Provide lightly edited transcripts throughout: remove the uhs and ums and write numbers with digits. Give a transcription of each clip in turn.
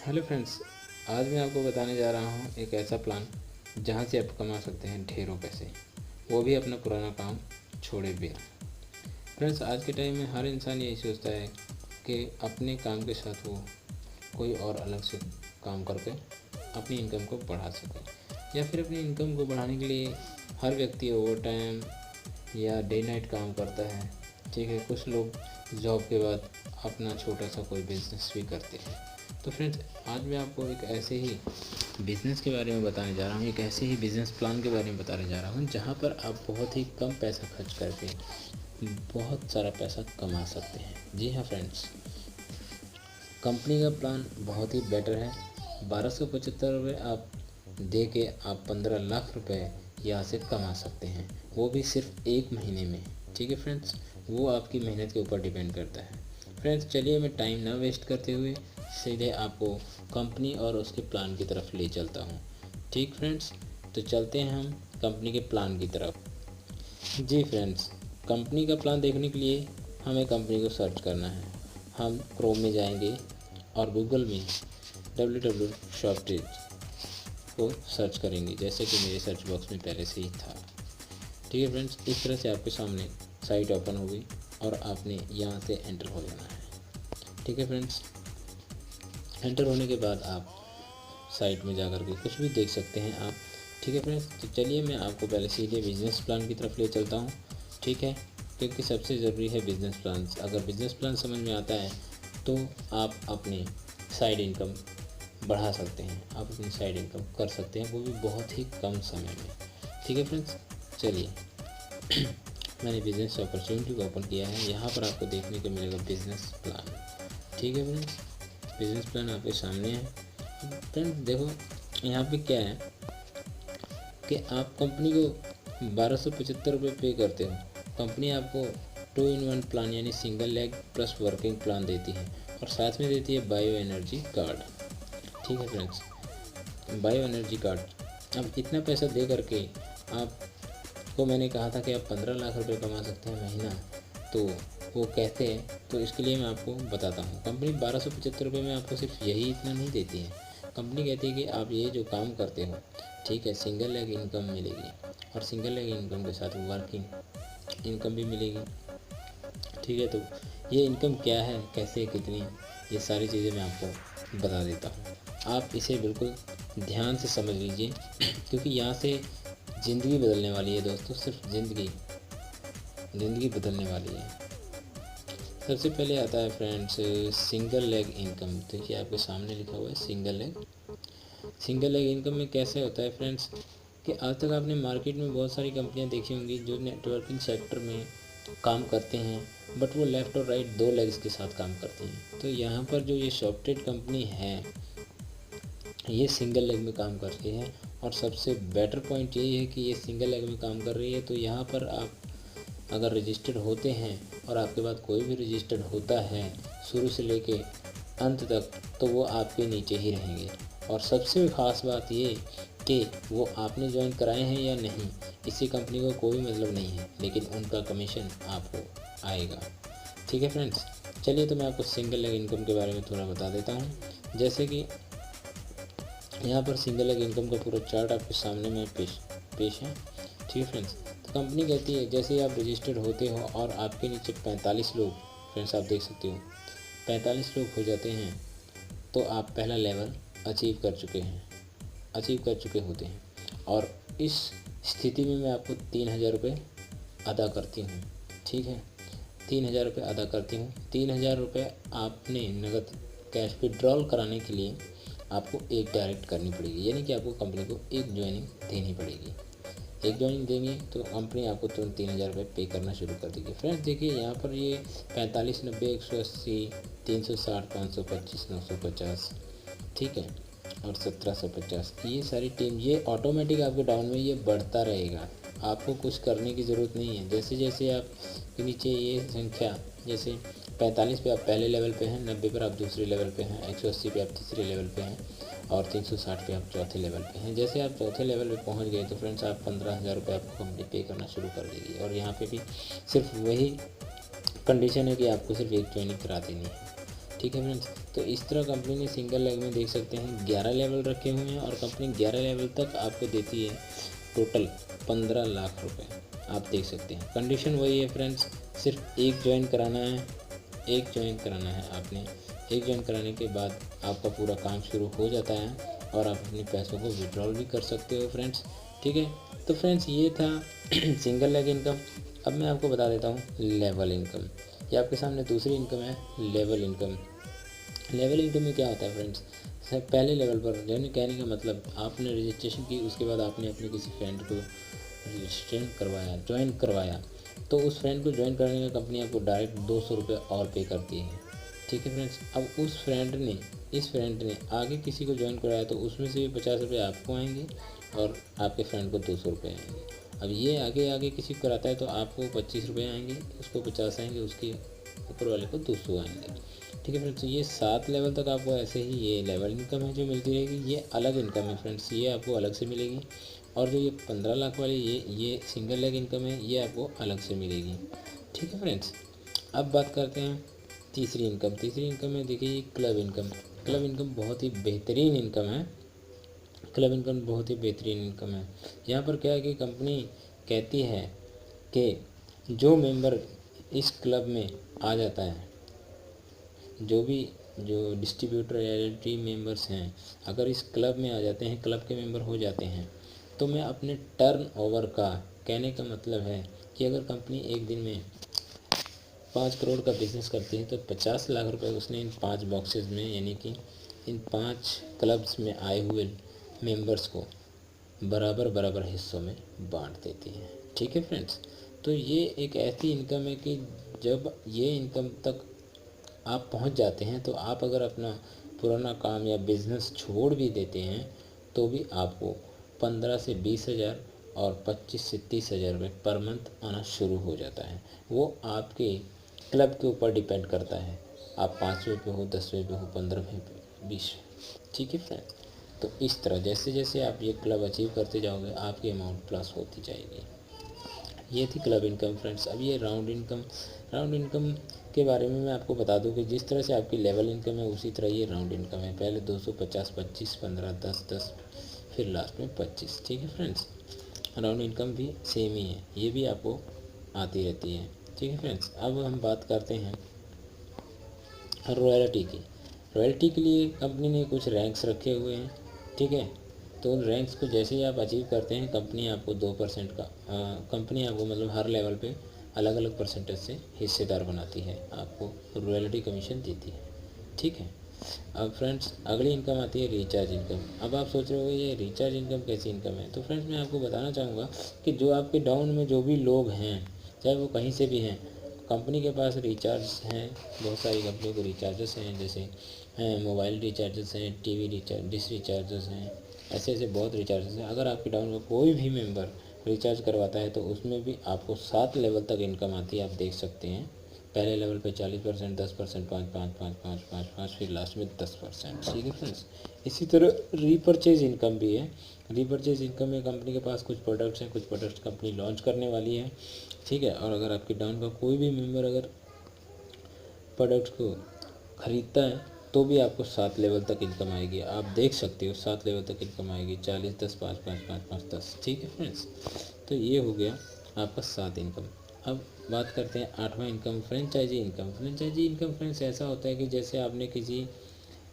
Hello friends. आज मैं आपको बताने जा रहा हूँ एक ऐसा प्लान जहाँ से आप कमा सकते हैं ढेरों पैसे, वो भी अपना पुराना काम छोड़े बिना। फ्रेंड्स, आज के टाइम में हर इंसान यही सोचता है कि अपने काम के साथ वो कोई और अलग से काम करके अपनी इनकम को बढ़ा सके, या फिर अपनी इनकम को बढ़ाने के लिए हर व्यक्ति ओवर टाइम या डे नाइट काम करता है। ठीक है, कुछ लोग जॉब के बाद अपना छोटा सा कोई बिजनेस भी करते हैं। तो फ्रेंड्स, आज मैं आपको एक ऐसे ही बिज़नेस के बारे में बताने जा रहा हूँ, एक ऐसे ही बिज़नेस प्लान के बारे में बताने जा रहा हूँ जहाँ पर आप बहुत ही कम पैसा खर्च करके बहुत सारा पैसा कमा सकते हैं। जी हाँ फ्रेंड्स, कंपनी का प्लान बहुत ही बेटर है। 1275 रुपये आप दे के आप 15 लाख रुपए यहाँ से कमा सकते हैं, वो भी सिर्फ एक महीने में। ठीक है फ्रेंड्स, वो आपकी मेहनत के ऊपर डिपेंड करता है। फ्रेंड्स, चलिए मैं टाइम ना वेस्ट करते हुए सीधे आपको कंपनी और उसके प्लान की तरफ ले चलता हूँ। ठीक फ्रेंड्स, तो चलते हैं हम कंपनी के प्लान की तरफ। जी फ्रेंड्स, कंपनी का प्लान देखने के लिए हमें कंपनी को सर्च करना है। हम क्रोम में जाएंगे और गूगल में www.shoptrade को सर्च करेंगे, जैसे कि मेरे सर्च बॉक्स में पहले से ही था। ठीक है फ्रेंड्स, इस तरह से आपके सामने साइट ओपन होगी और आपने यहाँ से एंटर हो जाना है। ठीक है फ्रेंड्स, एंटर होने के बाद आप साइट में जाकर के कुछ भी देख सकते हैं आप। ठीक है फ्रेंड्स, तो चलिए मैं आपको पहले सीधे बिजनेस प्लान की तरफ ले चलता हूँ। ठीक है, क्योंकि सबसे ज़रूरी है बिजनेस प्लान। अगर बिजनेस प्लान समझ में आता है तो आप अपनी साइड इनकम बढ़ा सकते हैं, आप अपनी साइड इनकम कर सकते हैं, वो भी बहुत ही कम समय में। ठीक है फ्रेंड्स, चलिए मैंने बिजनेस अपॉर्चुनिटी को ओपन किया है। यहाँ पर आपको देखने को मिलेगा बिजनेस प्लान। ठीक है फ्रेंड्स, बिजनेस प्लान आपके सामने है। फ्रेंड्स देखो, यहाँ पे क्या है कि आप कंपनी को 1275 रुपये पे करते हो। कंपनी आपको 2 in 1 प्लान यानी single leg plus working plan देती है, और साथ में देती है बायो एनर्जी कार्ड। ठीक है फ्रेंड्स, बायो एनर्जी कार्ड। अब इतना पैसा दे करके आपको मैंने कहा था कि आप 15 लाख रुपए कमा सकते हैं महीना, तो वो कहते हैं, तो इसके लिए मैं आपको बताता हूँ। कंपनी 1275 रुपये में आपको सिर्फ यही इतना नहीं देती है। कंपनी कहती है कि आप ये जो काम करते हो, ठीक है, सिंगल लेग इनकम मिलेगी, और सिंगल लेग इनकम के साथ वर्किंग इनकम भी मिलेगी। ठीक है, तो ये इनकम क्या है, कैसे, कितनी, ये सारी चीज़ें मैं आपको बता देता हूँ। आप इसे बिल्कुल ध्यान से समझ लीजिए, क्योंकि यहाँ से ज़िंदगी बदलने वाली है दोस्तों, सिर्फ ज़िंदगी बदलने वाली है। सबसे पहले आता है फ्रेंड्स सिंगल लेग इनकम। देखिए आपके सामने लिखा हुआ है single leg. Single leg income में कैसे होता है फ्रेंड्स कि आज तक आपने मार्केट में बहुत सारी कंपनियां देखी होंगी जो नेटवर्किंग सेक्टर में काम करते हैं, बट वो लेफ़्ट और राइट दो लेग्स के साथ काम करते हैं। तो यहाँ पर जो ये शॉपट्रेड कंपनी है, ये सिंगल लेग में काम करती है, और सबसे बेटर पॉइंट यही है कि ये सिंगल लेग में काम कर रही है। तो यहाँ पर आप अगर रजिस्टर्ड होते हैं और आपके बाद कोई भी रजिस्टर्ड होता है शुरू से लेके अंत तक, तो वो आपके नीचे ही रहेंगे। और सबसे ख़ास बात ये कि वो आपने ज्वाइन कराए हैं या नहीं, इससे कंपनी को कोई मतलब नहीं है, लेकिन उनका कमीशन आपको आएगा। ठीक है फ्रेंड्स, चलिए तो मैं आपको सिंगल लेग इनकम के बारे में थोड़ा बता देता हूँ। जैसे कि यहाँ पर सिंगल लेग इनकम का पूरा चार्ट आपके सामने में पेश है। ठीक है फ्रेंड्स, तो कंपनी कहती है जैसे ही आप रजिस्टर्ड होते हो और आपके नीचे 45 लोग, फ्रेंड्स आप देख सकते हो 45 लोग हो जाते हैं, तो आप पहला लेवल अचीव कर चुके होते हैं। और इस स्थिति में मैं आपको 3000 रुपये अदा करती हूँ। ठीक है, 3000 रुपये अदा करती हूँ। 3000 रुपये आपने नगद कैश विड्रॉल कराने के लिए आपको एक डायरेक्ट करनी पड़ेगी, यानी कि आपको कंपनी को एक ज्वाइनिंग देनी पड़ेगी। एक ज्वाइनिंग देंगे तो कंपनी आपको तुरंत 3000 रुपये पे करना शुरू कर देगी। फ्रेंड्स देखिए, यहाँ पर ये 45, 90, 180, 360, 525, 950, ठीक है, और 1750, ये सारी टीम, ये ऑटोमेटिक आपके डाउन में ये बढ़ता रहेगा। आपको कुछ करने की ज़रूरत नहीं है। जैसे जैसे आप के नीचे ये संख्या, जैसे 45 पे आप पहले लेवल पे हैं, 90 पर आप दूसरे लेवल पे हैं, 180 पे आप तीसरे लेवल पे हैं, और 360 पे आप चौथे लेवल पे हैं। जैसे आप चौथे लेवल पे पहुंच गए तो फ्रेंड्स आप 15,000 रुपये आपको कंपनी पे करना शुरू कर देगी। और यहाँ पे भी सिर्फ वही कंडीशन है कि आपको सिर्फ एक ज्वाइनिंग करा देनी है। ठीक है फ्रेंड्स। तो इस तरह कंपनी ने सिंगल लेग में देख सकते हैं 11 लेवल रखे हुए हैं और कंपनी 11 लेवल तक आपको देती है टोटल 15 लाख रुपए। आप देख सकते हैं कंडीशन वही है फ्रेंड्स, सिर्फ एक ज्वाइन कराना है, एक ज्वाइन कराना है आपने। एक ज्वाइन कराने के बाद आपका पूरा काम शुरू हो जाता है और आप अपने पैसों को विड्रॉल भी कर सकते हो फ्रेंड्स। ठीक है, तो फ्रेंड्स ये था सिंगल लेग इनकम। अब मैं आपको बता देता हूँ लेवल इनकम। ये आपके सामने दूसरी इनकम है, लेवल इनकम। लेवल इनकम में क्या होता है फ्रेंड्स, सर पहले लेवल पर, यानी कहने का मतलब आपने रजिस्ट्रेशन की, उसके बाद आपने अपने किसी फ्रेंड को रजिस्ट्रेशन करवाया, ज्वाइन करवाया, तो उस फ्रेंड को ज्वाइन करने का कंपनी आपको डायरेक्ट 200 रुपये और पे करती है। ठीक है फ्रेंड्स। अब उस फ्रेंड ने, इस फ्रेंड ने आगे किसी को ज्वाइन कराया तो उसमें से भी 50 रुपये आपको आएंगे और आपके फ्रेंड को 200 रुपये आएंगे। अब ये आगे आगे किसी को कराता है तो आपको 25 रुपये आएंगे, उसको 50 आएंगे, उसके ऊपर वाले को 200 आएंगे। ठीक है फ्रेंड्स। ये 7 लेवल तक आपको ऐसे ही ये लेवल इनकम है जो मिलती रहेगी। ये अलग इनकम है फ्रेंड्स, ये आपको अलग से मिलेगी। और जो ये 15 लाख वाली ये सिंगल लेग इनकम है, ये आपको अलग से मिलेगी। ठीक है फ्रेंड्स। अब बात करते हैं तीसरी इनकम। तीसरी इनकम में देखिए क्लब इनकम। क्लब इनकम बहुत ही बेहतरीन इनकम है। क्लब इनकम बहुत ही बेहतरीन इनकम है। यहाँ पर क्या है कि कंपनी कहती है कि जो मेंबर इस क्लब में आ जाता है, जो डिस्ट्रीब्यूटर एलएलटी मेंबर्स हैं, अगर इस क्लब में आ जाते हैं, क्लब के मेंबर हो जाते हैं, तो मैं अपने टर्न ओवर का, कहने का मतलब है कि अगर कंपनी एक दिन में 5 करोड़ का बिजनेस करती है तो 50 लाख रुपए उसने इन 5 बॉक्सेस में, यानी कि इन 5 क्लब्स में आए हुए मेंबर्स को बराबर बराबर हिस्सों में बांट देती है। ठीक है फ्रेंड्स। तो ये एक ऐसी इनकम है कि जब ये इनकम तक आप पहुंच जाते हैं तो आप अगर अपना पुराना काम या बिज़नेस छोड़ भी देते हैं तो भी आपको 15 से 20 हज़ार और 25 से 30 हज़ार रुपये पर मंथ आना शुरू हो जाता है। वो आपके क्लब के ऊपर डिपेंड करता है, आप 5वें पे हो, 10वें पे हो, 15वें पे, 20वें। ठीक है फ्रेंड। तो इस तरह जैसे जैसे आप ये क्लब अचीव करते जाओगे आपकी अमाउंट प्लस होती जाएगी। ये थी क्लब इनकम फ्रेंड्स। अब ये राउंड इनकम, राउंड इनकम के बारे में मैं आपको बता दूं कि जिस तरह से आपकी लेवल इनकम है उसी तरह ये राउंड इनकम है। पहले 250, 25, 15, 10, 10, फिर लास्ट में 25। ठीक है फ्रेंड्स। राउंड इनकम भी सेम ही है, ये भी आपको आती रहती है। ठीक है फ्रेंड्स। अब हम बात करते हैं रॉयल्टी की। रॉयल्टी के लिए कंपनी ने कुछ रैंक्स रखे हुए हैं। ठीक है। तो उन रैंक्स को जैसे ही आप अचीव करते हैं कंपनी आपको 2% का कंपनी आपको मतलब हर लेवल पे अलग अलग परसेंटेज से हिस्सेदार बनाती है, आपको रॉयल्टी कमीशन देती है। ठीक है। अब फ्रेंड्स अगली इनकम आती है रिचार्ज इनकम। अब आप सोच रहे हो ये रिचार्ज इनकम कैसी इनकम है, तो फ्रेंड्स मैं आपको बताना चाहूँगा कि जो आपके डाउन में जो भी लोग हैं, चाहे वो कहीं से भी हैं, कंपनी के पास रिचार्ज हैं, बहुत सारी कंपनी को रिचार्जेस हैं, जैसे मोबाइल रिचार्जेस हैं, टीवी रिचार्ज, डिश रिचार्जेस हैं, ऐसे ऐसे बहुत रिचार्जेस हैं। अगर आपके डाउन में कोई भी मेंबर रिचार्ज करवाता है तो उसमें भी आपको 7 लेवल तक इनकम आती है। आप देख सकते हैं पहले लेवल पे 40%, 10%, 5, 5, 5, 5, 5, 5, फिर लास्ट में 10%। ठीक है फ्रेंड्स। इसी तरह रीपरचेज इनकम भी है। रीपरचेज इनकम में कंपनी के पास कुछ प्रोडक्ट्स हैं, कुछ प्रोडक्ट्स कंपनी लॉन्च करने वाली है। ठीक है। और अगर आपके डाउन का कोई भी मेंबर अगर प्रोडक्ट्स को ख़रीदता है तो भी आपको 7 लेवल तक इनकम आएगी। आप देख सकते हो 7 लेवल तक इनकम आएगी, 40, 10, 5, 5, 5, 5, 10। ठीक है फ्रेंड्स। तो ये हो गया आपका 7 इनकम। अब बात करते हैं 8वां income, franchise income. Franchise income friends ऐसा होता है कि जैसे आपने किसी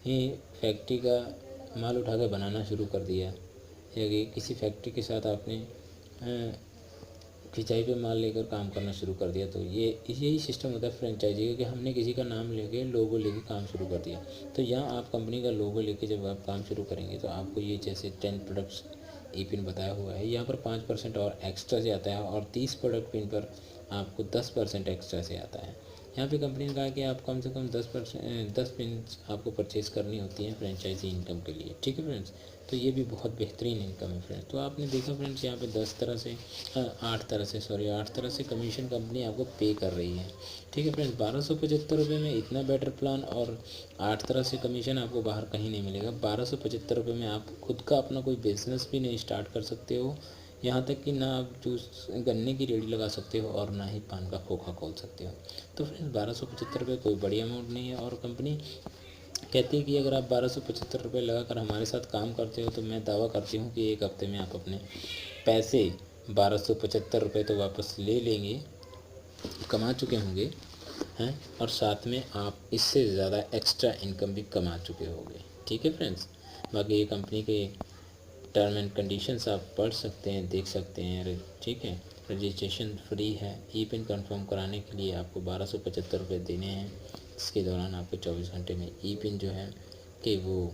ही फैक्ट्री का माल उठा कर बनाना शुरू कर दिया, या कि किसी फैक्ट्री के साथ आपने खिंचाई पे माल लेकर काम करना शुरू कर दिया, तो ये यही सिस्टम होता है फ्रेंचाइजी का कि हमने किसी का नाम लेके, लोगो लेके काम शुरू कर दिया। तो यहाँ आप कंपनी का लोगो लेके जब आप काम शुरू करेंगे तो आपको ये जैसे 10 प्रोडक्ट्स ई पिन बताया हुआ है, यहाँ पर 5% और एक्स्ट्रा से आता है और 30 प्रोडक्ट पिन पर आपको 10% एक्स्ट्रा से आता है। यहाँ पे कंपनी ने कहा कि आप कम से कम 10 पिन आपको परचेज़ करनी होती है फ्रेंचाइजी इनकम के लिए। ठीक है फ्रेंड्स। तो ये भी बहुत बेहतरीन इनकम है फ्रेंड्स। तो आपने देखा फ्रेंड्स यहाँ पे 8 तरह से कमीशन कंपनी आपको पे कर रही है। ठीक है फ्रेंड्स। 1275 रुपये में इतना बेटर प्लान और 8 तरह से कमीशन आपको बाहर कहीं नहीं मिलेगा। 1275 रुपये में आप खुद का अपना कोई बिजनेस भी नहीं स्टार्ट कर सकते हो, यहाँ तक कि ना आप जूस गन्ने की रेहड़ी लगा सकते हो और ना ही पान का खोखा खोल सकते हो। तो फ्रेंड्स 1275 कोई बड़ी अमाउंट नहीं है, और कंपनी कहती है कि अगर आप 1275 लगाकर हमारे साथ काम करते हो तो मैं दावा करती हूँ कि एक हफ्ते में आप अपने पैसे 1275 तो वापस ले लेंगे, कमा चुके होंगे हैं, और साथ में आप इससे ज़्यादा एक्स्ट्रा इनकम भी कमा चुके होंगे। ठीक है फ्रेंड्स, बाकी ये कंपनी के टर्म एंड कंडीशंस आप पढ़ सकते हैं, देख सकते हैं। ठीक है, रजिस्ट्रेशन फ्री है। ई पिन कन्फर्म कराने के लिए आपको 1275 देने हैं। इसके दौरान आपको 24 घंटे में ई पिन जो है कि वो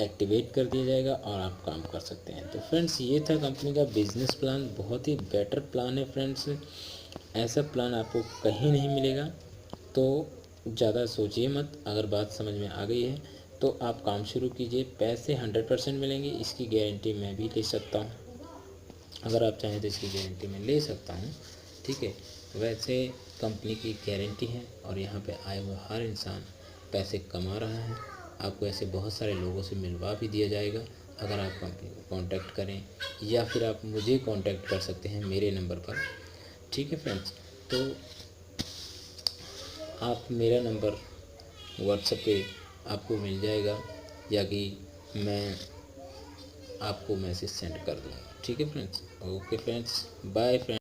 एक्टिवेट कर दिया जाएगा और आप काम कर सकते हैं। तो फ्रेंड्स ये था कंपनी का बिजनेस प्लान, बहुत ही बेटर प्लान है फ्रेंड्स। ऐसा प्लान आपको कहीं नहीं मिलेगा, तो ज़्यादा सोचिए मत। अगर बात समझ में आ गई है तो आप काम शुरू कीजिए। पैसे 100% मिलेंगे, इसकी गारंटी मैं भी ले सकता हूँ। अगर आप चाहें तो इसकी गारंटी मैं ले सकता हूँ। ठीक है, वैसे कंपनी की गारंटी है और यहाँ पे आए हुए हर इंसान पैसे कमा रहा है। आपको ऐसे बहुत सारे लोगों से मिलवा भी दिया जाएगा अगर आप कंपनी को कांटेक्ट करें, या फिर आप मुझे कांटेक्ट कर सकते हैं मेरे नंबर पर। ठीक है फ्रेंड्स, तो आप मेरा नंबर व्हाट्सएप पे आपको मिल जाएगा, या कि मैं आपको मैसेज सेंड कर दूँगा। ठीक है friends, okay friends, bye friends.